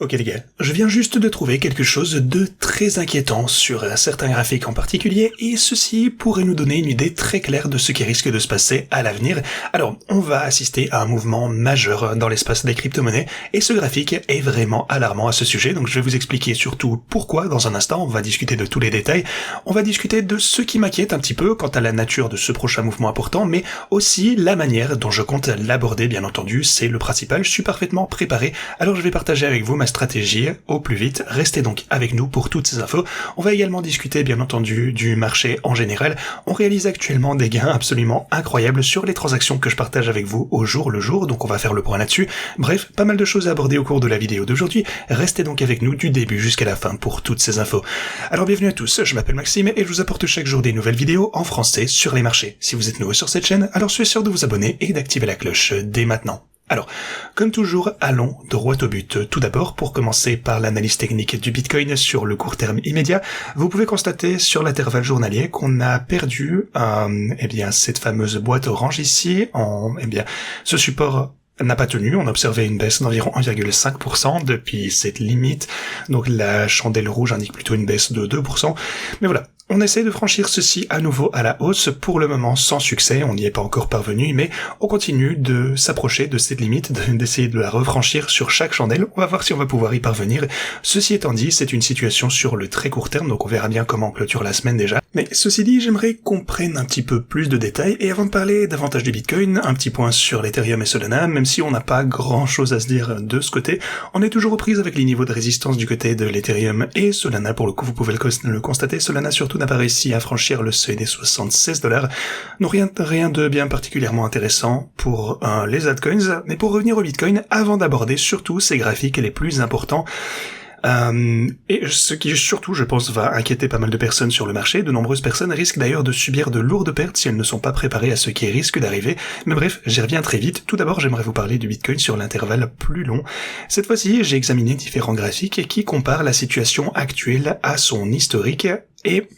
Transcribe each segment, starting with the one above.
Ok les gars, je viens juste de trouver quelque chose de très inquiétant sur certains graphiques en particulier, et ceci pourrait nous donner une idée très claire de ce qui risque de se passer à l'avenir. Alors, on va assister à un mouvement majeur dans l'espace des crypto-monnaies, et ce graphique est vraiment alarmant à ce sujet, donc je vais vous expliquer surtout pourquoi dans un instant, on va discuter de tous les détails, on va discuter de ce qui m'inquiète un petit peu quant à la nature de ce prochain mouvement important, mais aussi la manière dont je compte l'aborder, bien entendu, c'est le principal, je suis parfaitement préparé, alors je vais partager avec vous ma stratégie au plus vite. Restez donc avec nous pour toutes ces infos. On va également discuter bien entendu du marché en général. On réalise actuellement des gains absolument incroyables sur les transactions que je partage avec vous au jour le jour, donc on va faire le point là-dessus. Bref, pas mal de choses à aborder au cours de la vidéo d'aujourd'hui. Restez donc avec nous du début jusqu'à la fin pour toutes ces infos. Alors bienvenue à tous, je m'appelle Maxime et je vous apporte chaque jour des nouvelles vidéos en français sur les marchés. Si vous êtes nouveau sur cette chaîne, alors soyez sûr de vous abonner et d'activer la cloche dès maintenant. Alors, comme toujours, allons droit au but. Tout d'abord, pour commencer par l'analyse technique du Bitcoin sur le court terme immédiat, vous pouvez constater sur l'intervalle journalier qu'on a perdu, cette fameuse boîte orange ici, ce support n'a pas tenu, on a observé une baisse d'environ 1,5% depuis cette limite, donc la chandelle rouge indique plutôt une baisse de 2%, mais voilà. On essaie de franchir ceci à nouveau à la hausse, pour le moment sans succès, on n'y est pas encore parvenu, mais on continue de s'approcher de cette limite, d'essayer de la refranchir sur chaque chandelle, on va voir si on va pouvoir y parvenir. Ceci étant dit, c'est une situation sur le très court terme, donc on verra bien comment on clôture la semaine déjà. Mais ceci dit, j'aimerais qu'on prenne un petit peu plus de détails, et avant de parler davantage du Bitcoin, un petit point sur l'Ethereum et Solana, même si on n'a pas grand chose à se dire de ce côté, on est toujours aux prises avec les niveaux de résistance du côté de l'Ethereum et Solana, pour le coup vous pouvez le constater, Solana surtout n'a pas réussi à franchir le seuil des $76, donc rien de bien particulièrement intéressant pour les altcoins, mais pour revenir au Bitcoin, avant d'aborder surtout ces graphiques les plus importants, et ce qui surtout, je pense, va inquiéter pas mal de personnes sur le marché. De nombreuses personnes risquent d'ailleurs de subir de lourdes pertes si elles ne sont pas préparées à ce qui risque d'arriver. Mais bref, j'y reviens très vite. Tout d'abord, j'aimerais vous parler du Bitcoin sur l'intervalle plus long. Cette fois-ci, j'ai examiné différents graphiques qui comparent la situation actuelle à son historique, et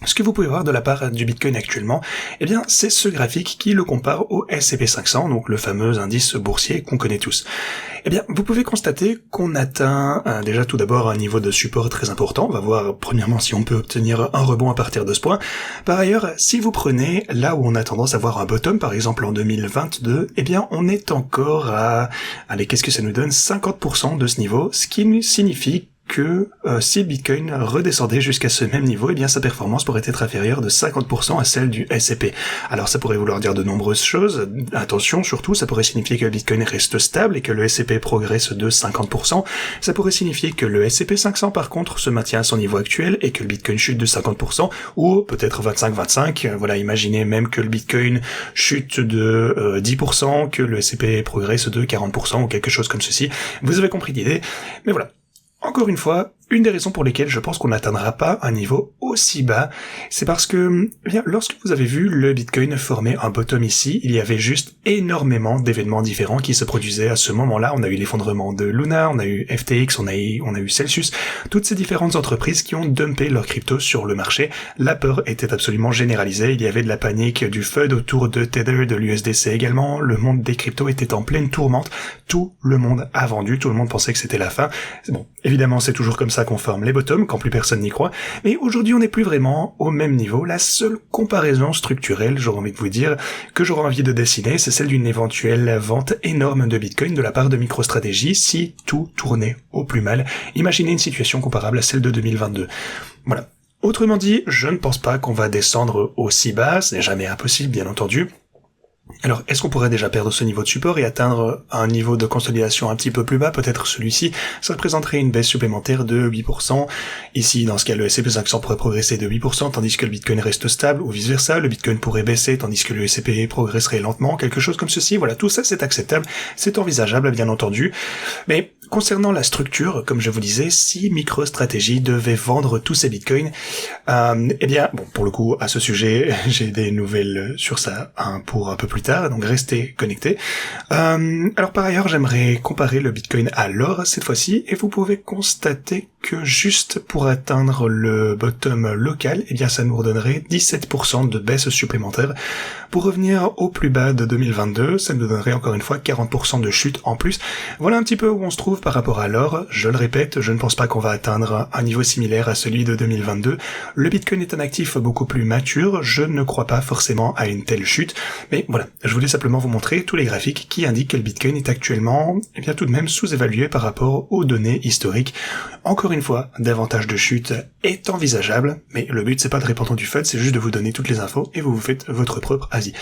ce que vous pouvez voir de la part du Bitcoin actuellement, eh bien, c'est ce graphique qui le compare au S&P 500, donc le fameux indice boursier qu'on connaît tous. Eh bien, vous pouvez constater qu'on atteint déjà tout d'abord un niveau de support très important. On va voir premièrement si on peut obtenir un rebond à partir de ce point. Par ailleurs, si vous prenez là où on a tendance à voir un bottom, par exemple en 2022, eh bien, on est encore à, qu'est-ce que ça nous donne, 50% de ce niveau, ce qui signifie que si le Bitcoin redescendait jusqu'à ce même niveau, eh bien sa performance pourrait être inférieure de 50% à celle du S&P. Alors ça pourrait vouloir dire de nombreuses choses. Attention, surtout, ça pourrait signifier que le Bitcoin reste stable et que le S&P progresse de 50%. Ça pourrait signifier que le S&P 500 par contre se maintient à son niveau actuel et que le Bitcoin chute de 50%, ou peut-être 25-25. Voilà, imaginez même que le Bitcoin chute de 10%, que le S&P progresse de 40% ou quelque chose comme ceci. Vous avez compris l'idée. Mais voilà. Encore une fois, une des raisons pour lesquelles je pense qu'on n'atteindra pas un niveau aussi bas, c'est parce que, bien, lorsque vous avez vu le Bitcoin former un bottom ici, il y avait juste énormément d'événements différents qui se produisaient à ce moment-là. On a eu l'effondrement de Luna, on a eu FTX, on a eu Celsius, toutes ces différentes entreprises qui ont dumpé leurs cryptos sur le marché. La peur était absolument généralisée, il y avait de la panique, du FUD autour de Tether, de l'USDC également, le monde des cryptos était en pleine tourmente, tout le monde a vendu, tout le monde pensait que c'était la fin. Bon, évidemment c'est toujours comme ça qu'on forme les bottoms quand plus personne n'y croit, mais aujourd'hui on n'est plus vraiment au même niveau. La seule comparaison structurelle, j'aurais envie de vous dire, que j'aurais envie de dessiner, c'est celle d'une éventuelle vente énorme de Bitcoin de la part de MicroStrategy si tout tournait au plus mal. Imaginez une situation comparable à celle de 2022. Voilà. Autrement dit, je ne pense pas qu'on va descendre aussi bas, ce n'est jamais impossible bien entendu. Alors, est-ce qu'on pourrait déjà perdre ce niveau de support et atteindre un niveau de consolidation un petit peu plus bas, peut-être celui-ci? Ça représenterait une baisse supplémentaire de 8%. Ici, dans ce cas, le S&P 500 pourrait progresser de 8%, tandis que le Bitcoin reste stable, ou vice-versa. Le Bitcoin pourrait baisser, tandis que le S&P progresserait lentement, quelque chose comme ceci. Voilà, tout ça, c'est acceptable, c'est envisageable, bien entendu. Mais concernant la structure, comme je vous disais, si MicroStrategy devait vendre tous ses Bitcoins, eh bien, bon, pour le coup, à ce sujet, j'ai des nouvelles sur ça, pour un peu plus tard, donc restez connectés. Alors par ailleurs, j'aimerais comparer le Bitcoin à l'or cette fois-ci, et vous pouvez constater que juste pour atteindre le bottom local, eh bien ça nous redonnerait 17% de baisse supplémentaire. Pour revenir au plus bas de 2022, ça nous donnerait encore une fois 40% de chute en plus. Voilà un petit peu où on se trouve trouve par rapport à l'or, je le répète, je ne pense pas qu'on va atteindre un niveau similaire à celui de 2022. Le Bitcoin est un actif beaucoup plus mature, je ne crois pas forcément à une telle chute, mais voilà, je voulais simplement vous montrer tous les graphiques qui indiquent que le Bitcoin est actuellement, eh bien tout de même sous-évalué par rapport aux données historiques. Encore une fois, davantage de chute est envisageable, mais le but c'est pas de répandre du FUD, c'est juste de vous donner toutes les infos et vous vous faites votre propre avis.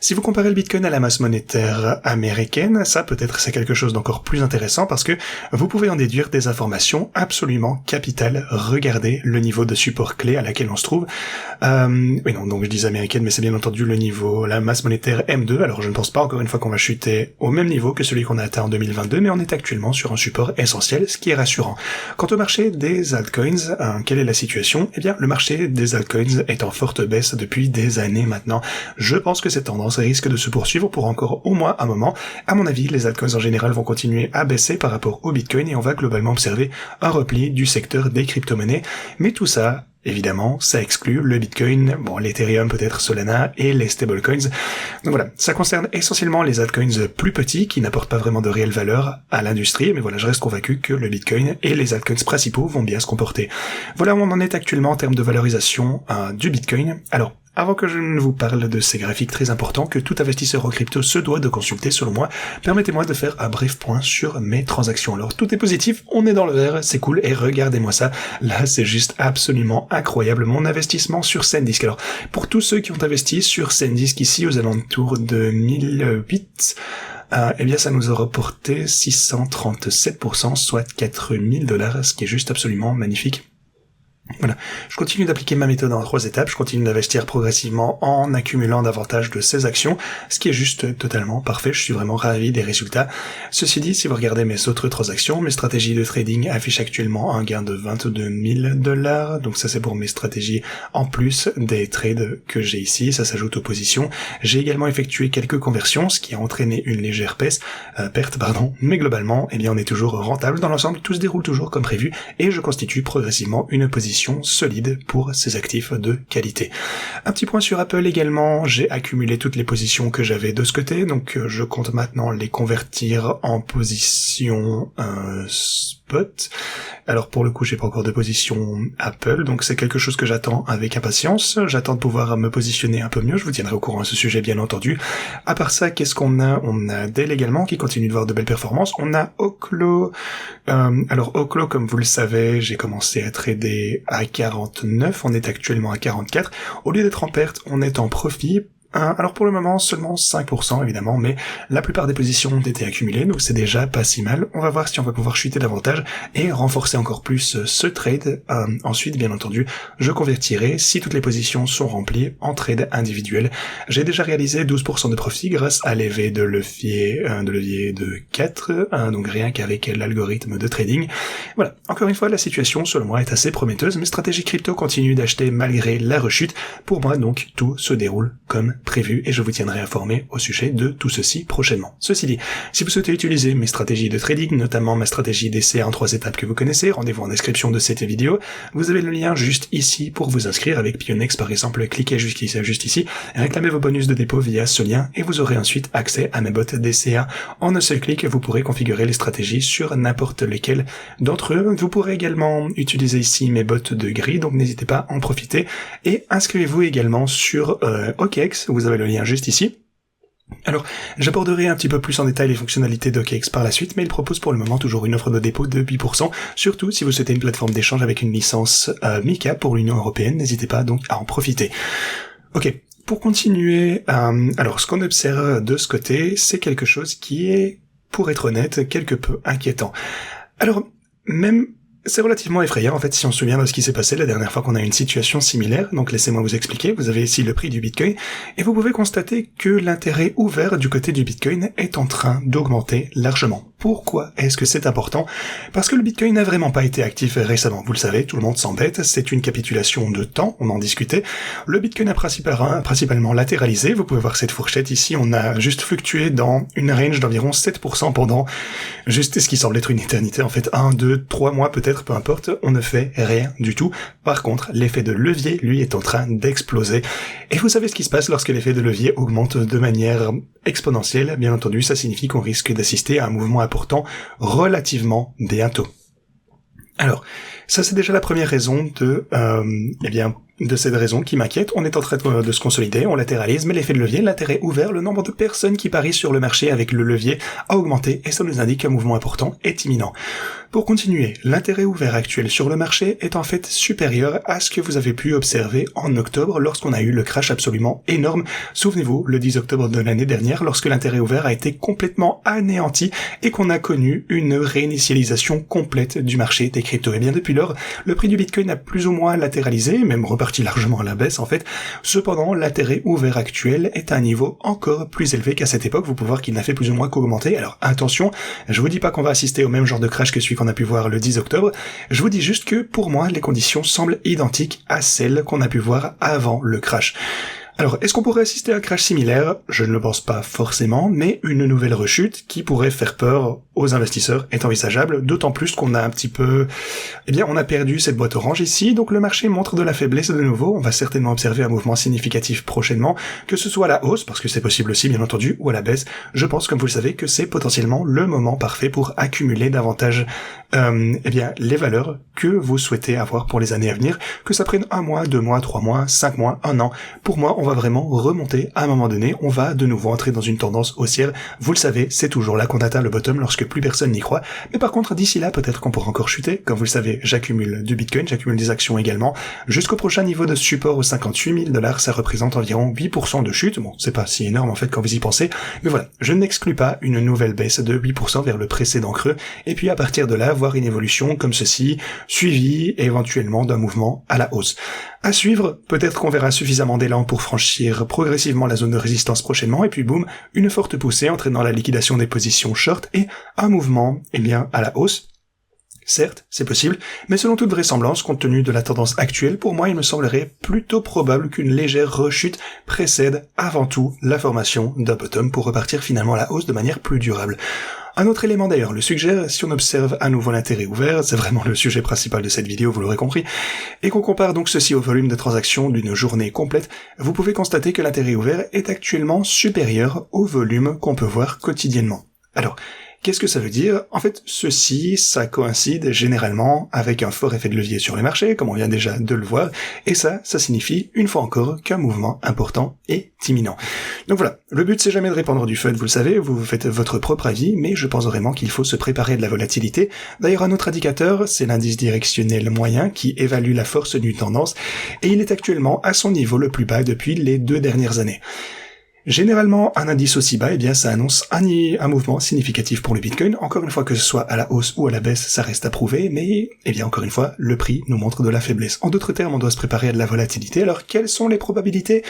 Si vous comparez le Bitcoin à la masse monétaire américaine, ça peut-être c'est quelque chose d'encore plus intéressant parce que vous pouvez en déduire des informations absolument capitales. Regardez le niveau de support clé à laquelle on se trouve. Oui non, donc je dis américaine, mais c'est bien entendu le niveau, la masse monétaire M2. Alors je ne pense pas encore une fois qu'on va chuter au même niveau que celui qu'on a atteint en 2022, mais on est actuellement sur un support essentiel, ce qui est rassurant. Quant au marché des altcoins, quelle est la situation? Eh bien, le marché des altcoins est en forte baisse depuis des années maintenant. Je pense que cette tendance risque de se poursuivre pour encore au moins un moment. À mon avis, les altcoins en général vont continuer à baisser par rapport au Bitcoin et on va globalement observer un repli du secteur des crypto-monnaies. Mais tout ça, évidemment, ça exclut le Bitcoin, bon, l'Ethereum peut-être, Solana et les stablecoins. Donc voilà, ça concerne essentiellement les altcoins plus petits qui n'apportent pas vraiment de réelle valeur à l'industrie, mais voilà, je reste convaincu que le Bitcoin et les altcoins principaux vont bien se comporter. Voilà où on en est actuellement en termes de valorisation du Bitcoin. Alors, avant que je ne vous parle de ces graphiques très importants que tout investisseur en crypto se doit de consulter selon moi, permettez-moi de faire un bref point sur mes transactions. Alors tout est positif, on est dans le vert, c'est cool, et regardez-moi ça, là c'est juste absolument incroyable, mon investissement sur Sandisk. Alors pour tous ceux qui ont investi sur Sandisk ici aux alentours de 2008, eh bien ça nous a rapporté 637%, soit $4000, ce qui est juste absolument magnifique. Voilà, je continue d'appliquer ma méthode en 3 étapes, je continue d'investir progressivement en accumulant davantage de ces actions, ce qui est juste totalement parfait, je suis vraiment ravi des résultats. Ceci dit, si vous regardez mes autres transactions, mes stratégies de trading affichent actuellement un gain de $22 000, donc ça c'est pour mes stratégies en plus des trades que j'ai ici, ça s'ajoute aux positions. J'ai également effectué quelques conversions, ce qui a entraîné une légère perte, mais globalement, eh bien on est toujours rentable dans l'ensemble, tout se déroule toujours comme prévu, et je constitue progressivement une position solide pour ces actifs de qualité. Un petit point sur Apple également, j'ai accumulé toutes les positions que j'avais de ce côté, donc je compte maintenant les convertir en position spot. Alors pour le coup, j'ai pas encore de position Apple, donc c'est quelque chose que j'attends avec impatience. J'attends de pouvoir me positionner un peu mieux, je vous tiendrai au courant à ce sujet bien entendu. À part ça, qu'est-ce qu'on a? On a Dell également qui continue de voir de belles performances. On a Oklo. Alors Oklo, comme vous le savez, j'ai commencé à trader à 49, on est actuellement à 44. Au lieu d'être en perte, on est en profit. Alors pour le moment, seulement 5% évidemment, mais la plupart des positions ont été accumulées, donc c'est déjà pas si mal. On va voir si on va pouvoir chuter davantage et renforcer encore plus ce trade. Ensuite, bien entendu, je convertirai, si toutes les positions sont remplies, en trade individuel. J'ai déjà réalisé 12% de profit grâce à levier de levier de 4, donc rien qu'avec l'algorithme de trading. Voilà, encore une fois, la situation, selon moi, est assez prometteuse. Mes stratégies crypto continuent d'acheter malgré la rechute. Pour moi, donc, tout se déroule comme prévu et je vous tiendrai informé au sujet de tout ceci prochainement. Ceci dit, si vous souhaitez utiliser mes stratégies de trading, notamment ma stratégie d'essai en 3 étapes que vous connaissez, rendez-vous en description de cette vidéo. Vous avez le lien juste ici pour vous inscrire avec Pionex par exemple. Cliquez juste ici, réclamez vos bonus de dépôt via ce lien et vous aurez ensuite accès à mes bots DCA. En un seul clic, vous pourrez configurer les stratégies sur n'importe lesquelles d'entre eux. Vous pourrez également utiliser ici mes bots de gris, donc n'hésitez pas à en profiter et inscrivez-vous également sur OKEx. Vous avez le lien juste ici. Alors, j'aborderai un petit peu plus en détail les fonctionnalités d'OKEx par la suite, mais il propose pour le moment toujours une offre de dépôt de 8%, surtout si vous souhaitez une plateforme d'échange avec une licence MiCA pour l'Union Européenne, n'hésitez pas donc à en profiter. Ok, pour continuer, alors ce qu'on observe de ce côté, c'est quelque chose qui est, pour être honnête, quelque peu inquiétant. Alors, même... c'est relativement effrayant en fait si on se souvient de ce qui s'est passé la dernière fois qu'on a eu une situation similaire, donc laissez-moi vous expliquer. Vous avez ici le prix du Bitcoin et vous pouvez constater que l'intérêt ouvert du côté du Bitcoin est en train d'augmenter largement. Pourquoi est-ce que c'est important? Parce que le Bitcoin n'a vraiment pas été actif récemment, vous le savez, tout le monde s'embête, c'est une capitulation de temps, on en discutait. Le Bitcoin a principalement latéralisé, vous pouvez voir cette fourchette ici, on a juste fluctué dans une range d'environ 7% pendant juste ce qui semble être une éternité, en fait 1, 2, 3 mois peut-être, peut-être, peu importe, on ne fait rien du tout. Par contre, l'effet de levier, lui, est en train d'exploser. Et vous savez ce qui se passe lorsque l'effet de levier augmente de manière exponentielle. Bien entendu, ça signifie qu'on risque d'assister à un mouvement important relativement bientôt. Alors, ça c'est déjà la première raison de cette raison qui m'inquiète. On est en train de se consolider, on latéralise, mais l'effet de levier, l'intérêt ouvert, le nombre de personnes qui parient sur le marché avec le levier a augmenté et ça nous indique qu'un mouvement important est imminent. Pour continuer, l'intérêt ouvert actuel sur le marché est en fait supérieur à ce que vous avez pu observer en octobre lorsqu'on a eu le crash absolument énorme. Souvenez-vous, le 10 octobre de l'année dernière, lorsque l'intérêt ouvert a été complètement anéanti et qu'on a connu une réinitialisation complète du marché des cryptos. Et bien depuis lors, le prix du Bitcoin a plus ou moins latéralisé, même reparti largement à la baisse en fait. Cependant, l'intérêt ouvert actuel est à un niveau encore plus élevé qu'à cette époque. Vous pouvez voir qu'il n'a fait plus ou moins qu'augmenter. Alors attention, je vous dis pas qu'on va assister au même genre de crash que celui qu'on a pu voir le 10 octobre. Je vous dis juste que pour moi, les conditions semblent identiques à celles qu'on a pu voir avant le crash. Alors, est-ce qu'on pourrait assister à un crash similaire? Je ne le pense pas forcément, mais une nouvelle rechute qui pourrait faire peur aux investisseurs est envisageable, d'autant plus qu'on a un petit peu... on a perdu cette boîte orange ici, donc le marché montre de la faiblesse de nouveau. On va certainement observer un mouvement significatif prochainement, que ce soit à la hausse, parce que c'est possible aussi, bien entendu, ou à la baisse. Je pense, comme vous le savez, que c'est potentiellement le moment parfait pour accumuler davantage les valeurs que vous souhaitez avoir pour les années à venir, que ça prenne 1 mois, 2 mois, 3 mois, 5 mois, 1 an. Pour moi, on va vraiment remonter à un moment donné, on va de nouveau entrer dans une tendance haussière. Vous le savez, c'est toujours là qu'on atteint le bottom lorsque plus personne n'y croit. Mais par contre, d'ici là, peut-être qu'on pourra encore chuter. Comme vous le savez, j'accumule du Bitcoin, j'accumule des actions également. Jusqu'au prochain niveau de support aux 58 000 $, ça représente environ 8% de chute. Bon, c'est pas si énorme en fait quand vous y pensez. Mais voilà, je n'exclus pas une nouvelle baisse de 8% vers le précédent creux. Et puis à partir de là, voir une évolution comme ceci, suivie éventuellement d'un mouvement à la hausse. À suivre, peut-être qu'on verra suffisamment d'élan pour franchir progressivement la zone de résistance prochainement, et puis boum, une forte poussée entraînant la liquidation des positions short et un mouvement, à la hausse. Certes, c'est possible, mais selon toute vraisemblance, compte tenu de la tendance actuelle, pour moi, il me semblerait plutôt probable qu'une légère rechute précède avant tout la formation d'un bottom pour repartir finalement à la hausse de manière plus durable. Un autre élément d'ailleurs le suggère, si on observe à nouveau l'intérêt ouvert, c'est vraiment le sujet principal de cette vidéo, vous l'aurez compris, et qu'on compare donc ceci au volume de transactions d'une journée complète, vous pouvez constater que l'intérêt ouvert est actuellement supérieur au volume qu'on peut voir quotidiennement. Alors, qu'est-ce que ça veut dire? En fait, ça coïncide généralement avec un fort effet de levier sur les marchés, comme on vient déjà de le voir, et ça signifie, une fois encore, qu'un mouvement important est imminent. Donc voilà, le but c'est jamais de répandre du fun, vous le savez, vous faites votre propre avis, mais je pense vraiment qu'il faut se préparer de la volatilité. D'ailleurs, un autre indicateur, c'est l'indice directionnel moyen, qui évalue la force d'une tendance, et il est actuellement à son niveau le plus bas depuis les 2 dernières années. Généralement, un indice aussi bas, ça annonce un mouvement significatif pour le Bitcoin. Encore une fois, que ce soit à la hausse ou à la baisse, ça reste à prouver, mais, encore une fois, le prix nous montre de la faiblesse. En d'autres termes, on doit se préparer à de la volatilité. Alors, quelles sont les probabilités?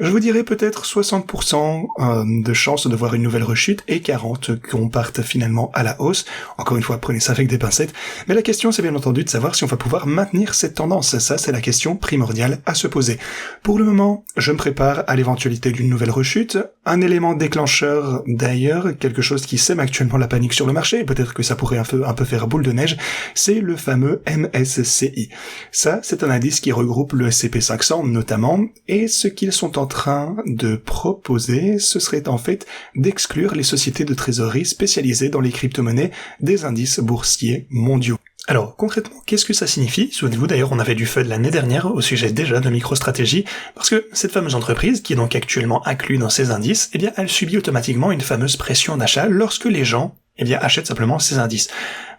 Je vous dirais peut-être 60% de chances de voir une nouvelle rechute et 40% qu'on parte finalement à la hausse. Encore une fois, prenez ça avec des pincettes. Mais la question, c'est bien entendu de savoir si on va pouvoir maintenir cette tendance. Ça, c'est la question primordiale à se poser. Pour le moment, je me prépare à l'éventualité d'une nouvelle rechute. Un élément déclencheur d'ailleurs, quelque chose qui sème actuellement la panique sur le marché, et peut-être que ça pourrait un peu faire boule de neige, c'est le fameux MSCI. Ça, c'est un indice qui regroupe le S&P 500 notamment, et ce qu'ils sont en train de proposer, ce serait en fait d'exclure les sociétés de trésorerie spécialisées dans les crypto-monnaies des indices boursiers mondiaux. Alors, concrètement, qu'est-ce que ça signifie? Souvenez-vous, d'ailleurs, on avait du fun l'année dernière au sujet déjà de MicroStrategy, parce que cette fameuse entreprise, qui est donc actuellement inclue dans ces indices, elle subit automatiquement une fameuse pression d'achat lorsque les gens, achètent simplement ces indices.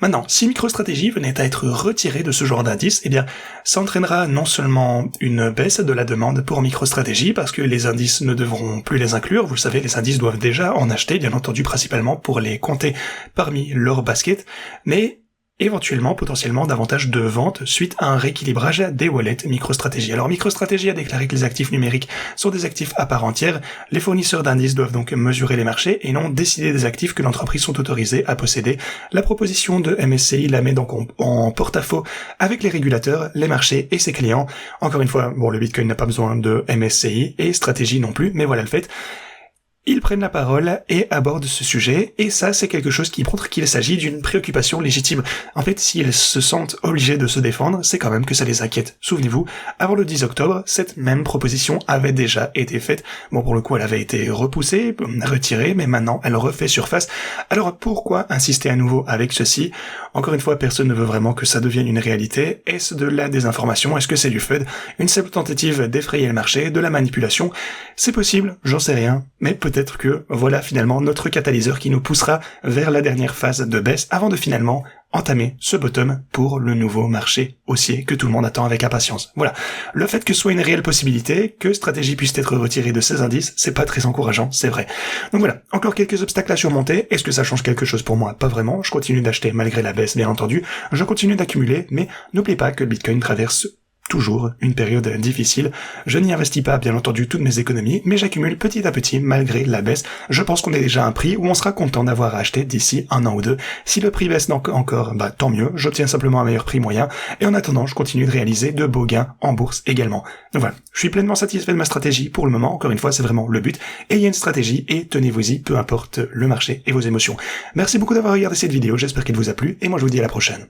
Maintenant, si MicroStrategy venait à être retiré de ce genre d'indice, ça entraînera non seulement une baisse de la demande pour MicroStrategy, parce que les indices ne devront plus les inclure, vous le savez, les indices doivent déjà en acheter, bien entendu, principalement pour les compter parmi leur basket, mais éventuellement, potentiellement, davantage de ventes suite à un rééquilibrage des wallets MicroStrategy. Alors MicroStrategy a déclaré que les actifs numériques sont des actifs à part entière. Les fournisseurs d'indices doivent donc mesurer les marchés et non décider des actifs que l'entreprise sont autorisées à posséder. La proposition de MSCI la met donc en porte-à-faux avec les régulateurs, les marchés et ses clients. Encore une fois, le Bitcoin n'a pas besoin de MSCI et stratégie non plus, mais voilà le fait. Ils prennent la parole et abordent ce sujet, et ça c'est quelque chose qui montre qu'il s'agit d'une préoccupation légitime. En fait, s'ils se sentent obligés de se défendre, c'est quand même que ça les inquiète. Souvenez-vous, avant le 10 octobre, cette même proposition avait déjà été faite. Bon, pour le coup, elle avait été repoussée, retirée, mais maintenant elle refait surface. Alors pourquoi insister à nouveau avec ceci? Encore une fois, personne ne veut vraiment que ça devienne une réalité. Est-ce de la désinformation? Est-ce que c'est du FUD? Une simple tentative d'effrayer le marché, de la manipulation? C'est possible, j'en sais rien, mais peut-être que voilà finalement notre catalyseur qui nous poussera vers la dernière phase de baisse avant de finalement entamer ce bottom pour le nouveau marché haussier que tout le monde attend avec impatience. Voilà. Le fait que ce soit une réelle possibilité, que stratégie puisse être retirée de ces indices, c'est pas très encourageant, c'est vrai. Donc voilà. Encore quelques obstacles à surmonter. Est-ce que ça change quelque chose pour moi? Pas vraiment. Je continue d'acheter malgré la baisse, bien entendu. Je continue d'accumuler, mais n'oubliez pas que le Bitcoin traverse toujours une période difficile. Je n'y investis pas, bien entendu, toutes mes économies, mais j'accumule petit à petit malgré la baisse. Je pense qu'on est déjà à un prix où on sera content d'avoir acheté d'ici 1 an ou 2. Si le prix baisse encore, tant mieux, j'obtiens simplement un meilleur prix moyen, et en attendant, je continue de réaliser de beaux gains en bourse également. Donc voilà, je suis pleinement satisfait de ma stratégie pour le moment, encore une fois, c'est vraiment le but, et il y a une stratégie, et tenez-vous-y, peu importe le marché et vos émotions. Merci beaucoup d'avoir regardé cette vidéo, j'espère qu'elle vous a plu, et moi je vous dis à la prochaine.